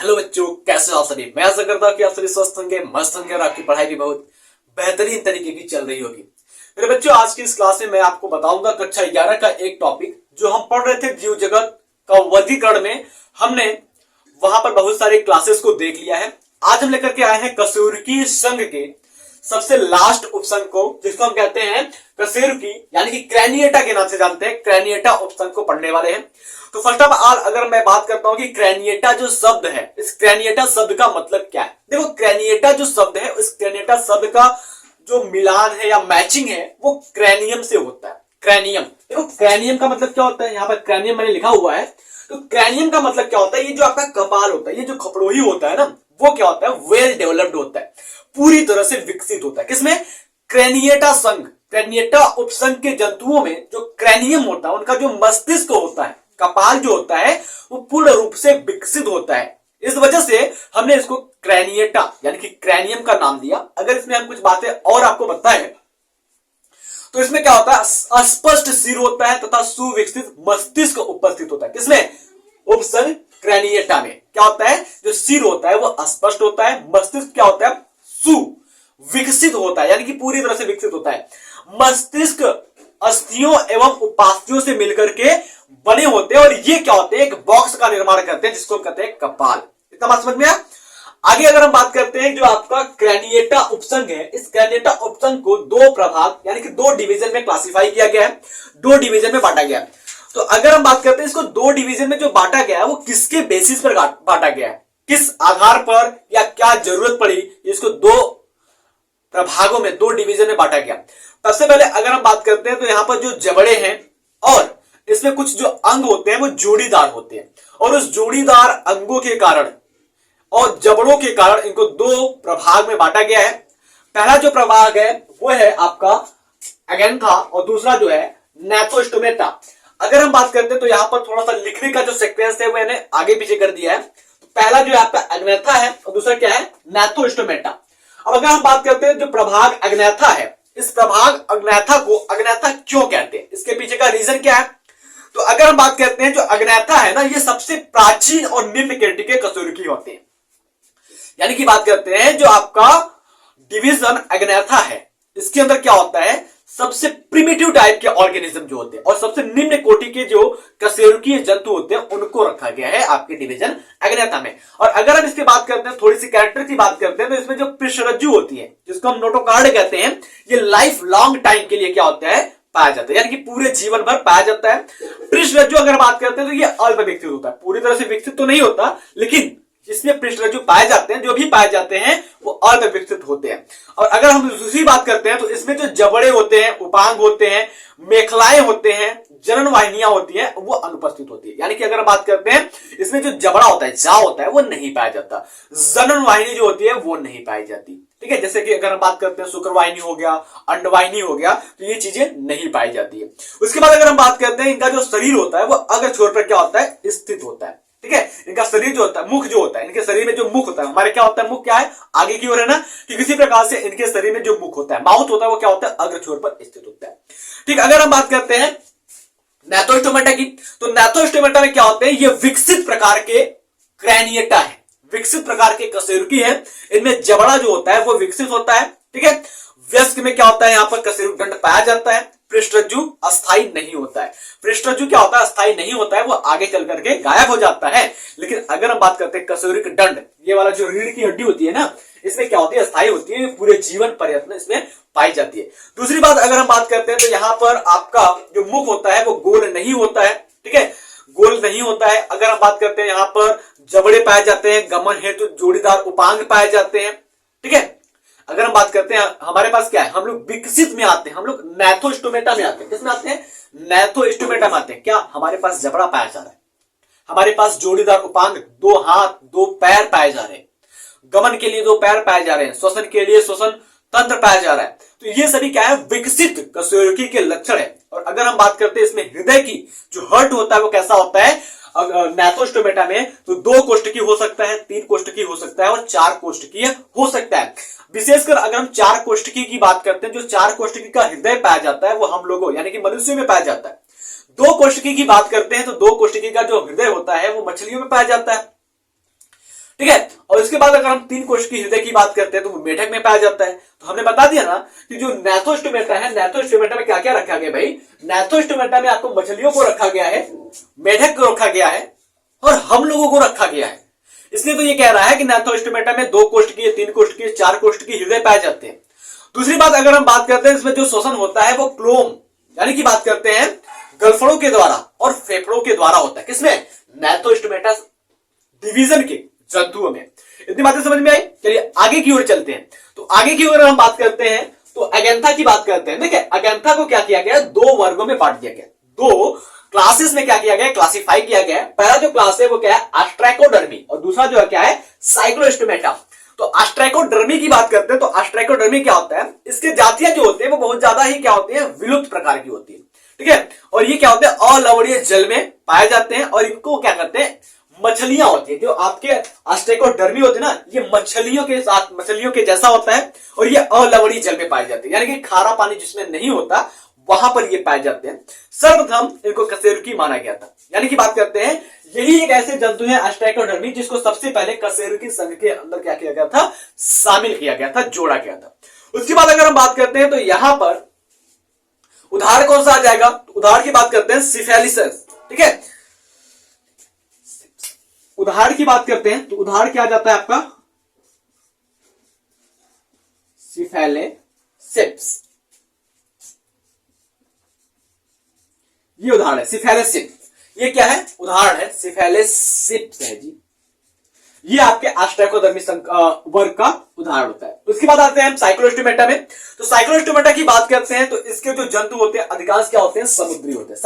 Hello बच्चों, कैसे हो आप सभी। मैं आशा करता हूँ कि आप सभी स्वस्थ होंगे, मस्त होंगे और आपकी पढ़ाई भी बहुत बेहतरीन तरीके की चल रही होगी। मेरे बच्चों, आज की इस क्लास में मैं आपको बताऊंगा कक्षा 11 का एक टॉपिक जो हम पढ़ रहे थे, जीव जगत का वर्गीकरण में। हमने वहां पर बहुत सारे क्लासेस को देख लिया है। आज हम लेकर के आए हैं कशेरुकी संघ के सबसे लास्ट उपसंघ को, जिसको हम कहते हैं कशेरुकी यानी कि क्रैनिएटा के नाम से जानते हैं। क्रैनिएटा उपसंघ को पढ़ने वाले हैं। तो फर्स्ट ऑफ ऑल अगर मैं बात करता हूं कि क्रैनिएटा जो शब्द है, इस क्रैनिएटा शब्द का मतलब क्या है। देखो, क्रैनिएटा जो शब्द है, इस क्रैनिएटा शब्द का जो मिलान है या मैचिंग है वो क्रैनियम से होता है। क्रैनियम, देखो क्रैनियम का मतलब क्या होता है, यहाँ पर क्रैनियम मैंने लिखा हुआ है। तो क्रैनियम का मतलब क्या होता है, ये जो आपका कपाल होता है, ये जो खपड़ोही होता है ना, वो क्या होता है, वेल डेवलप्ड होता है, पूरी तरह से विकसित होता है। किसमें? क्रैनिएटा संघ, क्रैनिएटा उपसंघ के जंतुओं में जो क्रैनियम होता है, उनका जो मस्तिष्क होता है, कपाल जो होता है, वो पूर्ण रूप से विकसित होता है। इस वजह से हमने इसको क्रैनिएटा यानी कि क्रैनियम का नाम दिया। अगर इसमें हम कुछ बातें और आपको बताएं तो इसमें क्या होता है, अस्पष्ट सिर होता है तथा सुविकसित मस्तिष्क उपस्थित होता है। किसमें? उपसंघ क्रैनिएटा में क्या होता है, जो सिर होता है वो अस्पष्ट होता है, मस्तिष्क क्या होता है, सुविकसित होता है यानी कि पूरी तरह से विकसित होता है। मस्तिष्क अस्थियों एवं उपास्थियों से मिलकर के बने होते हैं और ये क्या होते हैं, एक बॉक्स का निर्माण करते हैं जिसको हम कहते हैं कपाल। इतना बात समझ में आया। आगे अगर हम बात करते हैं, जो आपका क्रैनिएटा उपसंघ है, इस क्रैनिएटा उपसंघ को दो प्रभाग यानी कि दो डिवीजन में क्लासिफाई किया गया है, दो डिवीजन में बांटा गया है। तो अगर हम बात करते हैं इसको दो डिवीजन में जो बांटा गया है वो किसके बेसिस पर बांटा गया है, किस आधार पर या क्या जरूरत पड़ी, इसको दो प्रभागों में, दो डिवीजन में बांटा गया। सबसे पहले अगर हम बात करते हैं तो यहां पर जो जबड़े हैं और इसमें कुछ जो अंग होते हैं वो जोड़ीदार होते हैं, और उस जोड़ीदार अंगों के कारण और जबड़ों के कारण इनको दो प्रभाग में बांटा गया है। पहला जो प्रभाग है वो है आपका एगेंथा और दूसरा जो है नैथोस्टोमेटा। अगर हम बात करते हैं तो यहां पर थोड़ा सा लिखने का जो सीक्वेंस है वो मैंने आगे पीछे कर दिया है। तो पहला जो है आपका एगेंथा है और दूसरा क्या है, नैथोस्टोमेटा। अब अगर हम बात करते हैं जो प्रभाग अग्नैथा है, इस प्रभाग अग्नैथा को अग्नैथा क्यों कहते हैं, इसके पीछे का रीजन क्या है। तो अगर हम बात करते हैं जो अग्नैथा है ना, ये सबसे प्राचीन और निम्न कोटि के कशेरुकी होते हैं। यानी कि बात करते हैं जो आपका डिवीजन अग्नैथा है, इसके अंदर क्या होता है, सबसे प्रिमिटिव टाइप के ऑर्गेनिज्म जो होते हैं और सबसे निम्न कोटि के जो कशेरुकीय जंतु होते हैं उनको रखा गया है आपके डिवीजन अग्नैथा में। और अगर हम इसकी बात करते हैं, थोड़ी सी कैरेक्टर की बात करते हैं, तो इसमें जो पृष्ठरज्जु होती है जिसको हम नोटोकार्ड कहते हैं, ये लाइफ लॉन्ग टाइम के लिए क्या होता है, पाया जाता है, यानी कि पूरे जीवन भर पाया जाता है। पृष्ठरज्जु अगर बात करते हैं तो ये अल्प विकसित होता है, पूरी तरह से विकसित तो नहीं होता, लेकिन जिसमें पृष्ठरज्जु पाए जाते हैं, जो भी पाए जाते हैं वो अर्ध विकसित होते हैं। और अगर हम दूसरी बात करते हैं तो इसमें जो जबड़े होते हैं, उपांग होते हैं, मेखलाएं होते हैं, जनन वाहिनियां होती हैं, वो अनुपस्थित होती है। यानी कि अगर हम बात करते हैं इसमें जो जबड़ा होता है, जा होता है, वो नहीं पाया जाता, जनन वाहिनी जो होती है वो नहीं पाई जाती। ठीक है, जैसे कि अगर हम बात करते हैं शुक्रवाहिनी हो गया, अंडवाहिनी हो गया, तो ये चीजें नहीं पाई जाती है। उसके बाद अगर हम बात करते हैं इनका जो शरीर होता है वो अग्र छोर पर क्या होता है, स्थित होता है। ठीक है, इनका शरीर जो होता है, मुख जो होता है, इनके शरीर में जो मुख होता है, हमारे क्या होता है, मुख क्या है, आगे की ओर है ना, कि किसी प्रकार से इनके शरीर में जो मुख होता है, माउथ होता है, वो क्या होता है, अग्र छोर पर स्थित होता है। ठीक, अगर हम बात करते हैं नैथोस्टोमेटा की, तो नैथोस्टोमेटा में क्या होते हैं, ये विकसित प्रकार के क्रैनिएटा है, विकसित प्रकार के कशेरुकी है। इनमें जबड़ा जो होता है वो विकसित होता है। ठीक है, वयस्क में क्या होता है, यहां पर कशेरुक दंड पाया जाता है। पृष्ठरज्जु अस्थायी नहीं होता है, पृष्ठरज्जु क्या होता है, अस्थायी नहीं होता है, वो आगे चल करके गायब हो जाता है। लेकिन अगर हम बात करते हैं कशेरुक दंड, ये वाला जो रीढ़ की हड्डी होती है ना, इसमें क्या होती है, अस्थायी होती है, पूरे जीवन पर्यंत इसमें पाई जाती है। दूसरी बात अगर हम बात करते हैं तो यहां पर आपका जो मुख होता है वो गोल नहीं होता है। ठीक है, गोल नहीं होता है। अगर हम बात करते हैं यहाँ पर जबड़े पाए जाते हैं, गमन हेतु जोड़ीदार उपांग पाए जाते हैं। ठीक है, अगर हम बात करते हैं हमारे पास क्या है, हम लोग विकसित में आते हैं, हम लोग नैथोस्टोमेटा में आते हैं। किसमें आते हैं, नैथोस्टोमेटा में आते हैं। क्या हमारे पास जबड़ा पाया जा रहा है, हमारे पास जोड़ीदार उपांग, दो हाथ दो पैर पाए जा रहे हैं, गमन के लिए दो पैर पाए जा रहे हैं, श्वसन के लिए श्वसन तंत्र पाया जा रहा है। तो ये सभी क्या है, विकसित कशेरुकी के लक्षण है। और अगर हम बात करते हैं इसमें हृदय की, जो हार्ट होता है वो कैसा होता है, नैथोस्टोमेटा में तो 2 कोष्ठकी हो सकता है, 3 कोष्ठकी हो सकता है और 4 कोष्ठकीय हो सकता है। विशेषकर अगर हम 4 कोष्ठकी की बात करते हैं, जो 4 कोष्ठकी का हृदय पाया जाता है वो हम लोगों यानी कि मनुष्यों में पाया जाता है। 2 कोष्ठकी की बात करते हैं तो 2 कोष्ठकी का जो हृदय होता है वो मछलियों में पाया जाता है। ठीक है। और इसके बाद अगर हम 3 कोष्ठ की हृदय की बात करते हैं तो वो मेढक में पाया जाता है। तो हमने बता दिया ना कि जो नैथोस्टोमेटा है, नैथोस्टोमेटा में क्या क्या रखा गया भाई, नैथोस्टोमेटा में आपको मछलियों को रखा गया है, मेढक को रखा गया है और हम लोगों को रखा गया है। इसलिए तो ये कह रहा है कि नैथोस्टोमेटा में 2 कोष्ठ की, 3 कोष्ठ की, 4 कोष्ठ की हृदय पाए जाते हैं। दूसरी बात अगर हम बात करते हैं इसमें जो श्वसन होता है वो क्लोम यानी कि बात करते हैं गलफड़ों के द्वारा और फेफड़ों के द्वारा होता है। किसमें? नैथोस्टोमेटा डिवीजन के जंतुओं में। इतनी बातें समझ में आई? चलिए आगे की ओर चलते हैं। तो आगे की ओर हम बात करते हैं तो अगेंथा की बात करते हैं। देखिए अगेंथा को क्या किया गया, 2 वर्गों में बांट दिया गया, 2 क्लासेस में क्या किया गया, क्लासिफाई किया गया है। पहला जो क्लास है वो क्या है, ऑस्ट्रैकोडर्मी, और दूसरा जो है क्या है, साइक्लोस्टोमेटा। तो ऑस्ट्रैकोडर्मी की बात करते हैं तो ऑस्ट्रैकोडर्मी क्या होता है, इसके जातियां जो होती है वो बहुत ज्यादा ही क्या होती है, विलुप्त प्रकार की होती है। ठीक है, और ये क्या होते हैं, अलवणीय जल में पाए जाते हैं और इनको क्या करते हैं, मछलियां होती है। जो आपके ऑस्ट्रैकोडर्मी होती है ना, ये मछलियों के साथ, मछलियों के जैसा होता है और ये अलवणीय जल में पाए जाते हैं, यानी कि खारा पानी जिसमें नहीं होता वहां पर ये पाए जाते हैं। सर्वप्रथम इनको कशेरुकी माना गया था, यानी कि बात करते हैं यही एक ऐसे जंतु है ऑस्ट्रैकोडर्मी जिसको सबसे पहले कशेरुकी संघ के अंदर क्या किया गया था, शामिल किया गया था, जोड़ा गया था। उसके बाद अगर हम बात करते हैं तो यहां पर उदाहरण कौन सा आ जाएगा, तो उदाहरण की बात करते हैं सिफेलिसेस। ठीक है, उदाहरण की बात करते हैं तो उदाहरण क्या आ जाता है आपका, सिफेलिसिप्स। ये उदाहरण है सिफेलिसिप्स, ये क्या है, उदाहरण है, सिफेलिसिप्स है जी। ये आपके ऑस्ट्रैकोडर्मी वर्ग का उदाहरण होता है। उसके बाद आते हैं हम साइक्लोस्टोमेटा में। तो साइक्लोस्टोमेटा की बात करते हैं तो इसके जो जंतु होते हैं अधिकांश क्या होते हैं, समुद्री होते हैं।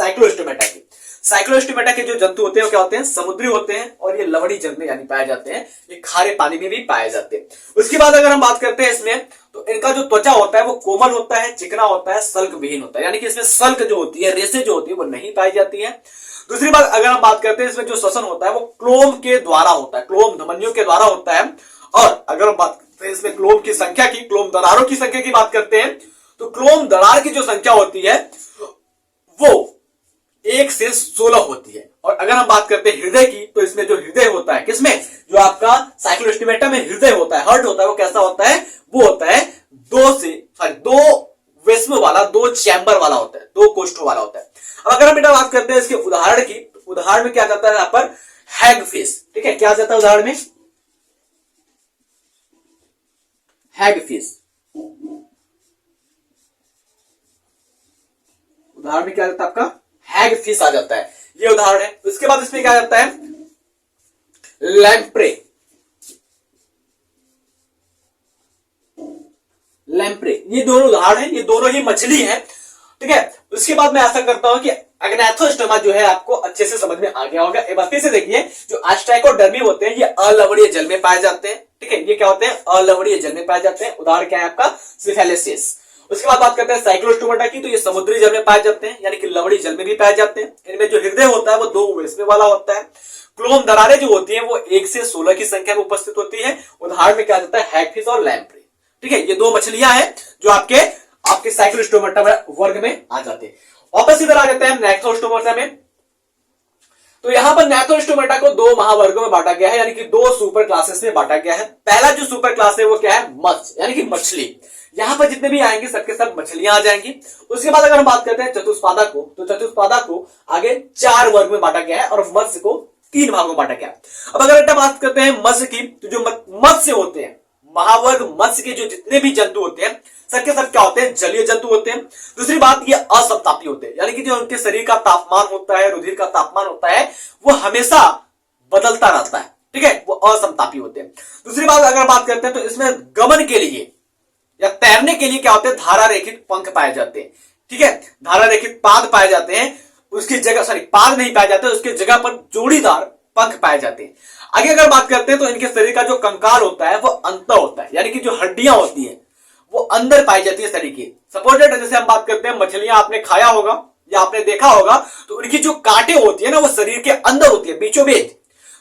साइक्लोस्टोमेटा के जो जंतु होते हैं वो क्या होते हैं, समुद्री होते हैं और ये लवणी जल में यानी पाए जाते हैं, ये खारे पानी में भी पाए जाते हैं। उसके बाद अगर हम बात करते हैं इसमें तो इनका जो त्वचा होता है वो कोमल होता है, चिकना होता है, सल्क विहीन होता है, यानी कि इसमें सल्क जो होती है, रेसे जो होती है वो नहीं पाई जाती है। दूसरी बात अगर हम बात करते हैं इसमें जो श्वसन होता है वो क्लोम के द्वारा होता है, क्लोम धमनियों के द्वारा होता है। और अगर हम बात करते हैं इसमें क्लोम की संख्या की, क्लोम दरारों की संख्या की बात करते हैं तो क्लोम दरार की जो संख्या होती है वो 1 से 16 होती है। और अगर हम बात करते हैं हृदय की तो इसमें जो हृदय होता है, किसमें, जो आपका साइक्लोस्टोमेटा में हृदय होता है, हार्ट होता है, वो कैसा होता है, वो होता है 2 वेस्म वाला, 2 चैम्बर वाला होता है, 2 कोष्ठों वाला होता है। अब अगर हम बेटा बात करते हैं इसके उदाहरण की, तो उदाहरण में क्या जाता है यहां पर, हैगफिश। ठीक है, क्या जाता है उदाहरण में, हैगफिश। उदाहरण में क्या जाता है आपका, हैगफिश आ जाता है, ये उदाहरण है। उसके बाद इसमें क्या जाता है, लैम्प्रे। लैम्प्रे, ये दोनों उदाहरण है, ये दोनों ही मछली है। ठीक है, उसके बाद मैं आशा करता हूं कि अग्नैथोस्टोमा जो है आपको अच्छे से समझ में आ गया होगा। एक बार फिर से देखिए, जो ऑस्ट्रैकोडर्मी होते हैं ये अलवणीय जल में पाए जाते हैं। ठीक है, ये क्या होते हैं, अलवणीय जल में पाए जाते हैं। उदाहरण क्या है आपका, सिफेलिसिस। उसके बाद बात करते हैं साइक्लोस्टोमेटा की, तो ये समुद्री जल में पाए जाते हैं, यानी कि लवणीय जल में भी पाए जाते हैं। इनमें जो हृदय होता है वो 2 वेस्मे वाला होता है। क्लोम दरारें जो होती है वो 1 से 16 की संख्या में उपस्थित होती है। उदाहरण में क्या जाता है, हैगफिश और लैम्प्रे। ठीक है, ये 2 मछलियां हैं जो आपके साइक्लोस्टोमेटा वर्ग में आ जाते हैं। वापस इधर आ जाते हैं नैथोस्टोमेटा में। तो यहां पर नैथोस्टोमेटा को 2 महावर्गों में बांटा गया है, यानी कि 2 सुपर क्लासेस में बांटा गया है। पहला जो सुपर क्लास है वो क्या है, मत्स्य, यानी कि मछली। यहां पर जितने भी आएंगे सबके सब मछलियां आ जाएंगी। उसके बाद अगर हम बात करते हैं चतुष्पादा को, तो चतुष्पादा को आगे 4 वर्ग में बांटा गया है और मत्स्य को 3 भागों में बांटा गया है। अब अगर बात करते हैं मत्स्य की, तो जो मत्स्य होते हैं, महावर्ग मत्स्य के जो जितने भी जंतु होते हैं सबके सब क्या होते हैं, जलीय जंतु होते हैं। दूसरी बात, ये असमतापी होते हैं, यानी कि जो उनके शरीर का तापमान होता है, रुधिर का तापमान होता है, वो हमेशा बदलता रहता है। ठीक है, वो असमतापी होते हैं। दूसरी बात अगर बात करते हैं तो इसमें गमन के लिए या तैरने के लिए क्या होते हैं, धारा रेखित पंख पाए जाते हैं। ठीक है, धारा रेखित पाद पाए जाते हैं, उसकी जगह पाद नहीं पाए जाते, उसकी जगह पर जोड़ीदार पंख पाए जाते हैं। आगे अगर बात करते हैं तो इनके शरीर का जो कंकाल होता है वो अंत होता है, यानी कि जो हड्डियां होती है वो अंदर पाई जाती है शरीर की। सपोर्टेड, जैसे हम बात करते हैं मछलियां आपने खाया होगा या आपने देखा होगा, तो उनकी जो कांटे होती है ना वो शरीर के अंदर होती है, बीचों बीच।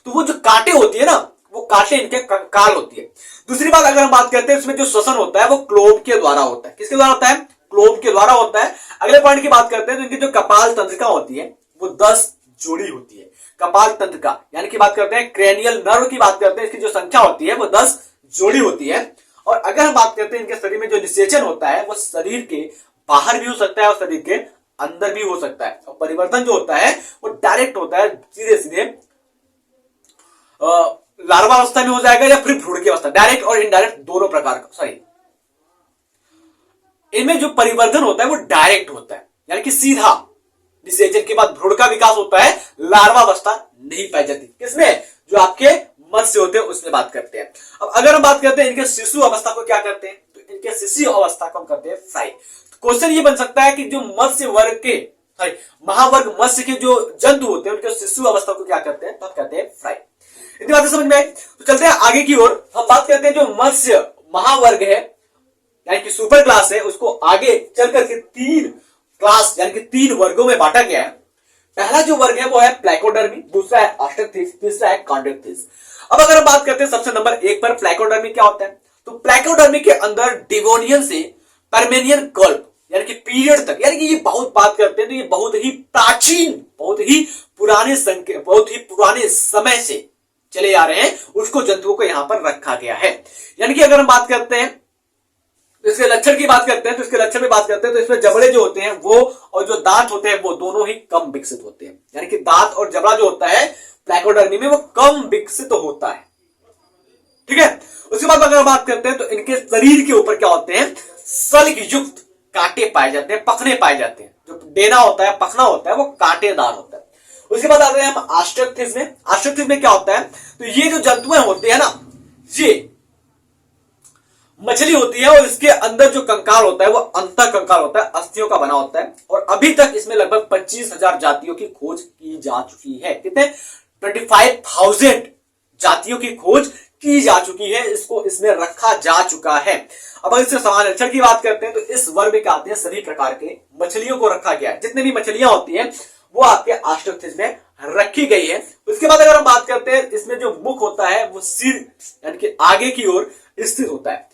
तो वो जो कांटे होती है ना, वो कांटे इनके कंकाल होती है। दूसरी बात अगर हम बात करते हैं इसमें जो श्वसन होता है वो क्लोम के द्वारा होता है। किसके द्वारा होता है, क्लोम के द्वारा होता है। अगले पॉइंट की बात करते हैं तो इनकी जो कपाल तंत्रिका होती है वो 10 जोड़ी होती है। कपाल तंत्र का यानी कि बात करते हैं क्रेनियल नर्व की बात करते हैं, इसकी जो संख्या होती है वो 10 जोड़ी होती है। और अगर हम बात करते हैं इनके शरीर में जो निषेचन होता है वो शरीर के बाहर भी हो सकता है और शरीर के अंदर भी हो सकता है। और परिवर्तन जो होता है वो डायरेक्ट होता है, सीधे सीधे लार्वा अवस्था में हो जाएगा या फिर भ्रूण की अवस्था, डायरेक्ट और इनडायरेक्ट दोनों प्रकार का। सॉरी, इनमें जो परिवर्तन होता है वो डायरेक्ट होता है, यानी कि सीधा निषेचन के बाद भ्रूण का विकास होता है, लार्वा अवस्था नहीं पाई जाती। किसमें? जो आपके मत्स्य होते हैं उसमें बात करते हैं। अब अगर हम बात करते हैं इनके शिशु अवस्था को क्या करते हैं, तो इनके शिशु अवस्था को हम करते हैं फ्राई। क्वेश्चन ये बन सकता है कि जो मत्स्य वर्ग के महावर्ग मत्स्य के जो जंतु होते हैं उनके शिशु अवस्था को क्या करते हैं, तो हम कहते हैं फ्राई। इतनी बातें समझ में आई? तो चलते हैं आगे की ओर। हम बात करते हैं जो मत्स्य महावर्ग है यानी कि सुपर क्लास है, उसको आगे चल करके 3 क्लास यानी कि 3 वर्गों में बांटा गया है। पहला जो वर्ग है वो है प्लाकोडर्मी, दूसरा है ऑस्ट्रक्टिस, तीसरा है कॉन्ड्रिक्टिस। अब अगर हम बात करते हैं सबसे नंबर 1 पर प्लाकोडर्मी क्या होता है, तो प्लाकोडर्मी के अंदर डिवोनियन से परमेनियन कल्प यानी कि पीरियड तक, यानी कि ये बहुत बात करते हैं तो ये बहुत ही प्राचीन, बहुत ही पुराने समय से चले आ रहे हैं, उसको जंतुओं को यहां पर रखा गया है। यानी कि अगर हम बात करते हैं तो इसके लक्षण की बात करते हैं, तो इसके लक्षण में बात करते हैं तो इसमें जबड़े जो होते हैं वो और जो दांत होते हैं वो दोनों ही कम विकसित होते हैं। यानी कि दांत और जबड़ा जो होता है प्लाकोडर्मी में वो कम विकसित होता है। ठीक है, उसके बाद अगर बात करते हैं तो इनके शरीर के ऊपर क्या होते हैं, सल्क युक्त कांटे पाए जाते हैं, पखने पाए जाते हैं। जो डेना होता है, पखना होता है, वो कांटेदार होता है। उसके बाद आते हैं हम ऑस्ट्रक्टिस में। ऑस्ट्रक्टिस में क्या होता है, तो ये जो जंतुएं होते हैं ना, ये मछली होती है और इसके अंदर जो कंकाल होता है वो अंतः कंकाल होता है, अस्थियों का बना होता है। और अभी तक इसमें लगभग 25,000 जातियों की खोज की जा चुकी है। कितने? 25,000 जातियों की खोज की जा चुकी है, इसको इसमें रखा जा चुका है। अब अगर इससे समान लक्षण की बात करते हैं तो इस वर्ग में क्या आते हैं, सभी प्रकार के मछलियों को रखा गया है। जितने भी मछलियां होती हैं वो आपके ऑस्ट्रक्टिस में रखी गई है। उसके बाद अगर हम बात करते हैं इसमें जो मुख होता है वो सिर यानी कि आगे की ओर स्थित होता है।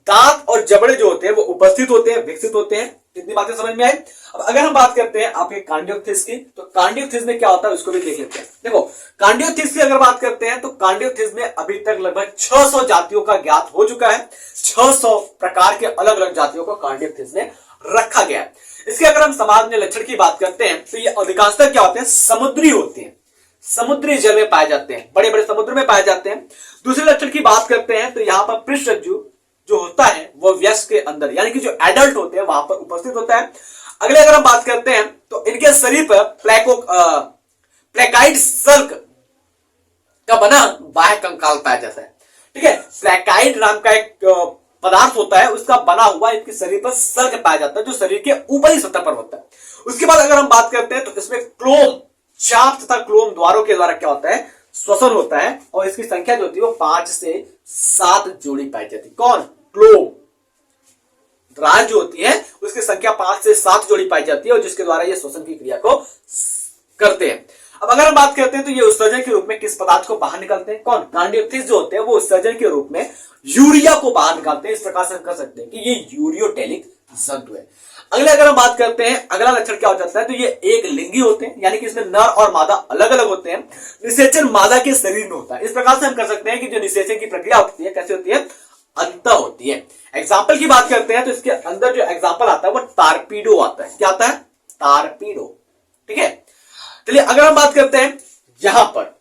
दांत और जबड़े जो होते हैं वो उपस्थित होते हैं, विकसित होते हैं। इतनी बातें समझ में आई। अब अगर हम बात करते हैं आपके कार्डियोक्थिस की, तो कार्डियोक्थिस में क्या होता है उसको भी देख लेते हैं। देखो, कार्डियोक्थिस की अगर बात करते हैं तो कार्डियोक्थिस में अभी तक लगभग 600 जातियों का ज्ञात हो चुका है। 600 प्रकार के अलग अलग जातियों को कार्डियोक्थिस में रखा गया है। इसके अगर हम सामान्य लक्षण की बात करते हैं तो ये अधिकांशतः क्या होते हैं, समुद्री होते हैं, समुद्री जल में पाए जाते हैं, बड़े बड़े समुद्र में पाए जाते हैं। दूसरे लक्षण की बात करते हैं तो यहाँ पर पृष्ठरज्जु जो होता है वो वयस्क के अंदर यानी कि जो एडल्ट होते हैं वहां पर उपस्थित होता है। अगले अगर हम बात करते हैं तो इनके शरीर पर प्लेकाइड सल्क का बना बाह्य कंकाल पाया जाता है। ठीक है, प्लेकाइड नाम का एक पदार्थ होता है, उसका बना हुआ इनके शरीर पर सल्क पाया जाता है जो शरीर के ऊपरी सतह पर होता है। उसके बाद अगर हम बात करते हैं तो इसमें क्लोम, चाप तथा क्लोम द्वारों के द्वारा क्या होता है, श्वसन होता है। और इसकी संख्या जो होती है वो 5 से 7 जोड़ी पाई जाती है। कौन? क्लोम द्वार जो होती है उसकी संख्या 5 से 7 जोड़ी पाई जाती है और जिसके द्वारा ये श्वसन की क्रिया को करते हैं। अब अगर हम बात करते हैं तो ये उत्सर्जन के रूप में किस पदार्थ को बाहर निकालते हैं? कौन? कार्डियोक्थिस जो होते हैं वो उत्सर्जन के रूप में यूरिया को बाहर निकालते हैं। इस प्रकार से हम कर सकते हैं कि ये यूरियोटेलिक जंतु है। अगले अगर हम बात करते हैं, अगला लक्षण क्या हो जाता है, तो ये एक लिंगी होते हैं यानी कि इसमें नर और मादा अलग अलग होते हैं। निषेचन मादा के शरीर में होता है। इस प्रकार से हम कर सकते हैं कि जो निषेचन की प्रक्रिया होती है कैसे होती है, अंतः होती है। एग्जाम्पल की बात करते हैं तो इसके अंदर जो एग्जाम्पल आता है वो टारपीडो आता है। क्या आता है? टारपीडो। ठीक है, चलिए अगर हम बात करते हैं यहां पर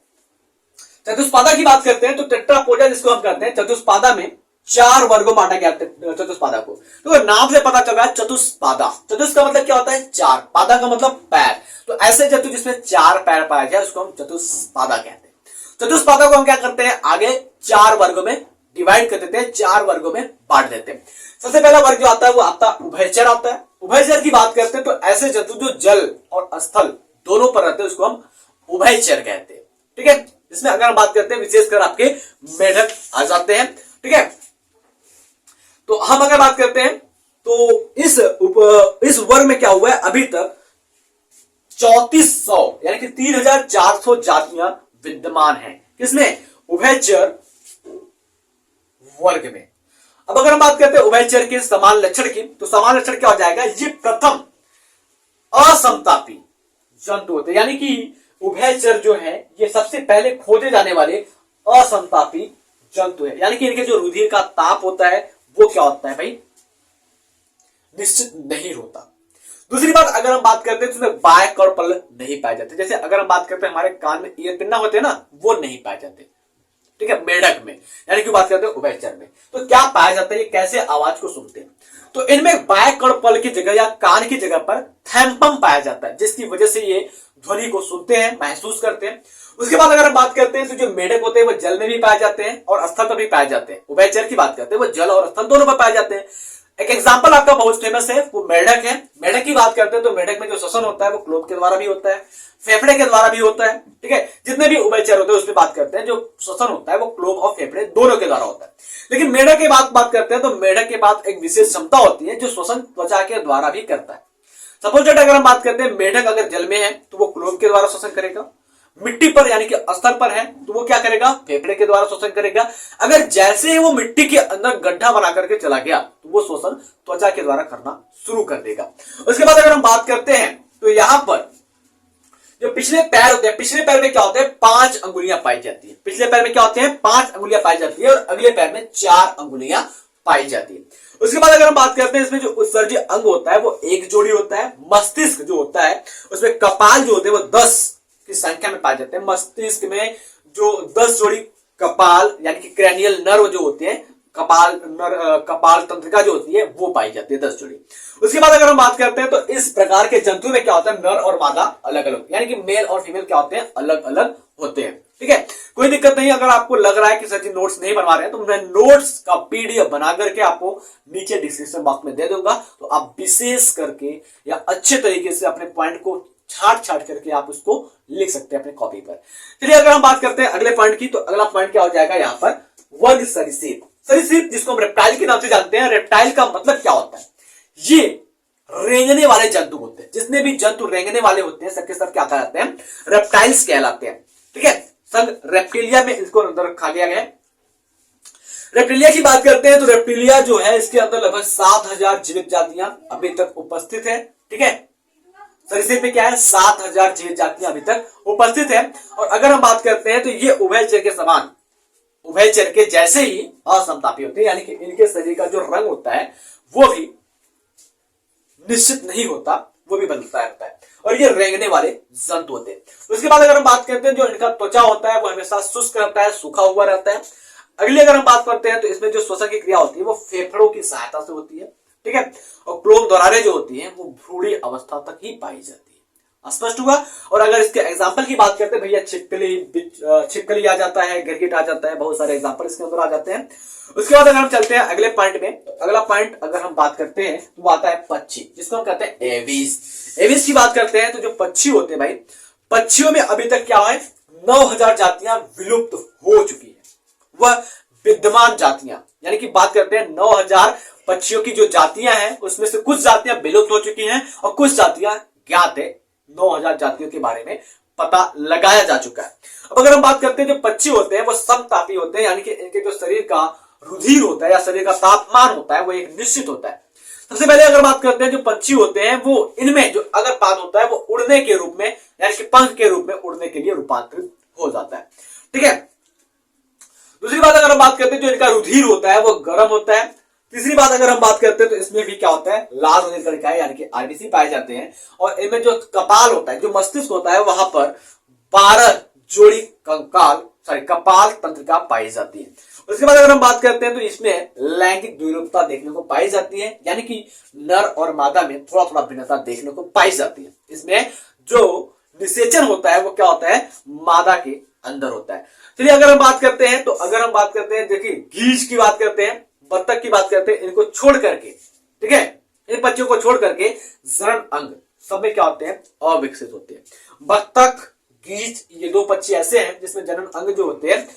चतुष्पादा की बात करते हैं तो टेट्रापोडा जिसको हम कहते हैं, चतुष्पादा में 4 वर्गों में बांटा गया चतुष्पादा को। तो नाम से पता चल रहा है चतुष्पादा। चतुष का मतलब क्या होता है? 4, पादा का मतलब पैर। तो ऐसे जंतु जिसमें 4 पैर पाया जाए उसको हम चतुष्पादा कहते हैं। चतुष्पादा को हम क्या करते हैं, आगे 4 वर्गों में डिवाइड कर देते हैं, 4 वर्गों में बांट देते हैं। सबसे पहला वर्ग जो आता है वो आपका उभयचर आता है। उभयचर की बात करते हैं तो ऐसे जंतु जो जल और स्थल दोनों पर रहते हैं उसको हम उभयचर कहते हैं। ठीक है, इसमें अगर हम बात करते हैं विशेषकर आपके मेढक आ जाते हैं। ठीक है, तो हम अगर बात करते हैं तो इस वर्ग में क्या हुआ है, अभी तक 3400 यानी कि 3400 जातियां विद्यमान हैं। किसमें? उभयचर वर्ग में। अब अगर हम बात करते हैं उभयचर के समान लक्षण की, तो समान लक्षण क्या हो जाएगा, ये प्रथम असमतापी जंतु होते हैं। यानी कि उभयचर जो है ये सबसे पहले खोजे जाने वाले असंतापी जंतु है, यानी कि इनके जो रुधिर का ताप होता है वो क्या होता है भाई, निश्चित नहीं होता। दूसरी बात अगर हम बात करते हैं तो इसमें बाह्य कर्णपल्ल नहीं पाए जाते। जैसे अगर हम बात करते हैं हमारे कान में ईयर पिन्ना होते हैं ना, वो नहीं पाए जाते, ठीक है, मेढक में, यानी कि बात करते हैं उभयचर में। तो क्या पाया जाता है, ये कैसे आवाज को सुनते हैं, तो इनमें बाह्य कर्णपल्ल की जगह या कान की जगह पर थैम्पम पाया जाता है, जिसकी वजह से ये ध्वनि को सुनते हैं, महसूस करते हैं। उसके बाद अगर हम बात करते हैं तो जो मेढक होते हैं वो जल में भी पाए जाते हैं और स्थल पर भी पाए जाते हैं। उभयचर की बात करते हैं वो जल और स्थल दोनों पर पाए जाते हैं। एक एग्जांपल आपका बहुत फेमस है, वो मेढक है। मेढक की बात करते हैं तो मेढक में जो श्वसन होता है वो क्लोब के द्वारा भी होता है, फेफड़े के द्वारा भी होता है, ठीक है। जितने भी उभयचर होते हैं उसमें बात करते हैं जो श्वसन होता है वो क्लोब और फेफड़े दोनों के द्वारा होता है। लेकिन मेढक की बात करते हैं तो मेढक के पास एक विशेष क्षमता होती है जो श्वसन त्वचा के द्वारा भी करता है। सपोज दैट अगर हम बात करते हैं मेढक अगर जल में है तो वो क्लोब के द्वारा श्वसन करेगा, मिट्टी पर यानी कि स्थल पर है तो वो क्या करेगा, फेफड़े के द्वारा श्वसन करेगा। अगर जैसे ही वो मिट्टी के अंदर गड्ढा बना करके चला गया तो वो श्वसन त्वचा के द्वारा करना शुरू कर देगा। उसके बाद अगर हम बात करते हैं तो यहां पर जो पिछले पैर होते हैं, पिछले पैर में क्या होते हैं, 5 अंगुलियां पाई जाती है। पिछले पैर में क्या होते हैं, 5 अंगुलियां पाई जाती है और अगले पैर में 4 अंगुलियां पाई जाती है। उसके बाद अगर हम बात करते हैं इसमें जो उत्सर्जी अंग होता है वो एक जोड़ी होता है। मस्तिष्क जो होता है उसमें कपाल जो होते हैं वो 10 की संख्या में पाए जाते हैं। मस्तिष्क में जो 10 जोड़ी कपाल यानी कि क्रैनियल नर्व जो होते हैं, कपाल तंत्रिका जो होती है वो पाई जाती है 10 जोड़ी। उसके बाद अगर हम बात करते हैं तो इस प्रकार के जंतुओं में क्या होता है, नर और मादा अलग अलग, यानी कि मेल और फीमेल क्या होते हैं, अलग अलग होते हैं, ठीक है। कोई दिक्कत नहीं, अगर आपको लग रहा है कि सर जी नोट्स नहीं बनवा रहे हैं तो मैं नोट्स का पीडीएफ बना करके आपको नीचे डिस्क्रिप्शन बॉक्स में दे दूंगा, तो आप विशेष करके या अच्छे तरीके से अपने पॉइंट को छाट करके आप उसको लिख सकते हैं अपने कॉपी पर। चलिए अगर हम बात करते हैं अगले पॉइंट की, तो अगला पॉइंट क्या हो जाएगा यहाँ पर, वर्ग सरीसृप। सरीसृप जिसको हम रेप्टाइल के नाम से जानते हैं। रेप्टाइल का मतलब क्या होता है, ये रेंगने वाले जंतु होते हैं। जितने भी जंतु रेंगने वाले होते हैं सबके सब क्या कहलाते हैं, रेप्टाइल्स कहलाते हैं, ठीक है। संग रेप्टिलिया में इसको अंदर रखा गया है। रेप्टिलिया की बात करते हैं तो रेप्टिलिया जो है इसके अंदर लगभग 7000 जीवित जातियां अभी तक उपस्थित है, ठीक है। सरीसृप में क्या है, 7000 जीवित जातियां अभी तक उपस्थित है। और अगर हम बात करते हैं तो ये उभयचर के समान, उभयचर के जैसे ही असमतापी होते हैं, यानी कि इनके शरीर का जो रंग होता है वो भी निश्चित नहीं होता, वो भी बदलता रहता है और ये रेंगने वाले जंतु होते हैं। उसके बाद अगर हम बात करते हैं जो इनका त्वचा होता है वो हमेशा शुष्क रहता है, सूखा हुआ रहता है। अगली अगर हम बात करते हैं तो इसमें जो श्वसन की क्रिया होती है वो फेफड़ों की सहायता से होती है, ठीक है। और क्लोम द्वारे जो होती है वो भ्रूणी अवस्था तक ही पाई जाती है। स्पष्ट हुआ। और अगर इसके एग्जाम्पल की बात करते हैं भैया, छिपकली आ जाता है, गिरगिट आ जाता है, बहुत सारे एग्जाम्पल इसके अंदर आ जाते हैं। उसके बाद अगर हम चलते हैं अगले पॉइंट में, तो अगला पॉइंट अगर हम बात करते हैं तो वो आता है पक्षी, जिसको हम कहते हैं एविस। एविस की बात करते हैं तो जो पक्षी होते हैं भाई, पक्षियों में अभी तक क्या है, 9000 जातियां विलुप्त हो चुकी है। वह विद्यमान जातियां, यानी कि बात करते हैं 9000 पक्षियों की जो जातियां हैं उसमें से कुछ जातियां विलुप्त हो चुकी हैं और कुछ जातियां ज्ञात है। 9000 जातियों के बारे में पता लगाया जा चुका है। अब अगर हम बात करते हैं जो पक्षी होते हैं वो समतापी होते हैं, यानी कि इनके जो शरीर का रुधिर होता है या शरीर का तापमान होता है वो एक निश्चित होता है। सबसे पहले अगर बात करते हैं जो पक्षी होते हैं वो इनमें जो अगर पाद होता है वो उड़ने के रूप में, यानी कि पंख के रूप में उड़ने के लिए रूपांतरित हो जाता है, ठीक है। दूसरी बात अगर हम बात करते हैं जो इनका रुधिर होता है वो गर्म होता है। तीसरी बात अगर हम बात करते हैं तो इसमें भी क्या होता है, लाल रुधिर कणिकाएं यानी कि आरबीसी पाए जाते हैं। और इनमें जो कपाल होता है, जो मस्तिष्क होता है, वहां पर 12 जोड़ी कपाल तंत्रिका पाई जाती है। उसके बाद अगर हम बात करते हैं तो इसमें लैंगिक द्विरूपता देखने को पाई जाती है, यानी कि नर और मादा में थोड़ा थोड़ा भिन्नता देखने को पाई जाती है। इसमें जो निषेचन होता है वो क्या होता है, मादा के अंदर होता है। चलिए अगर हम बात करते हैं तो अगर हम बात करते हैं, देखिए गीज की बात करते हैं, बत्तख की बात करते हैं, इनको छोड़ करके, ठीक है, इन पक्षियों को छोड़ करके जनन अंग सब में क्या होते हैं, अविकसित होते हैं। बत्तख, गीज, ये 2 पक्षी ऐसे हैं जिसमें जनन अंग जो होते हैं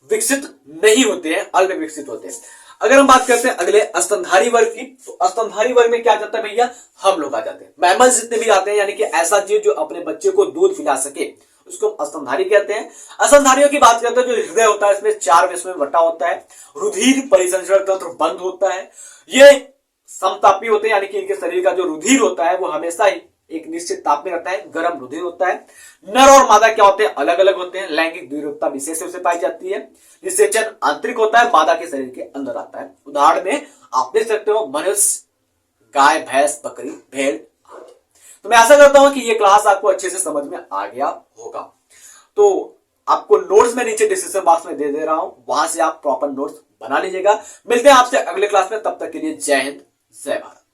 विकसित नहीं होते हैं, अल्प विकसित होते हैं। अगर हम बात करते हैं अगले स्तनधारी वर्ग की, तो स्तनधारी वर्ग में क्या आ जाता है भैया, हम लोग आ जाते हैं। मैमल्स जितने भी आते हैं, यानी कि ऐसा जीव जो अपने बच्चे को दूध पिला सके, उसको हम स्तनधारी कहते हैं। स्तनधारियों की बात करते हैं, जो हृदय होता है इसमें 4 विषयों में बटा होता है, रुधिर परिसंचरण तंत्र बंद होता है, ये समतापी होते हैं, यानी कि इनके शरीर का जो रुधिर होता है वो हमेशा ही एक निश्चित ताप में रहता है, गर्म रुधिर होता है। नर और मादा क्या होते हैं, अलग अलग होते हैं। लैंगिक द्विरूपता विशेष रूप से पाई जाती है। निषेचन आंतरिक होता है, मादा के शरीर के अंदर आता है। उदाहरण में आप देख सकते हो मनुष्य, गाय, भैंस, बकरी, भेड़। तो मैं आशा करता हूं कि ये क्लास आपको अच्छे से समझ में आ गया होगा। तो आपको नोट्स में नीचे डिस्क्रिप्शन बॉक्स में दे रहा हूं, वहां से आप प्रॉपर नोट्स बना लीजिएगा। मिलते हैं आपसे अगले क्लास में, तब तक के लिए जय हिंद, जय भारत।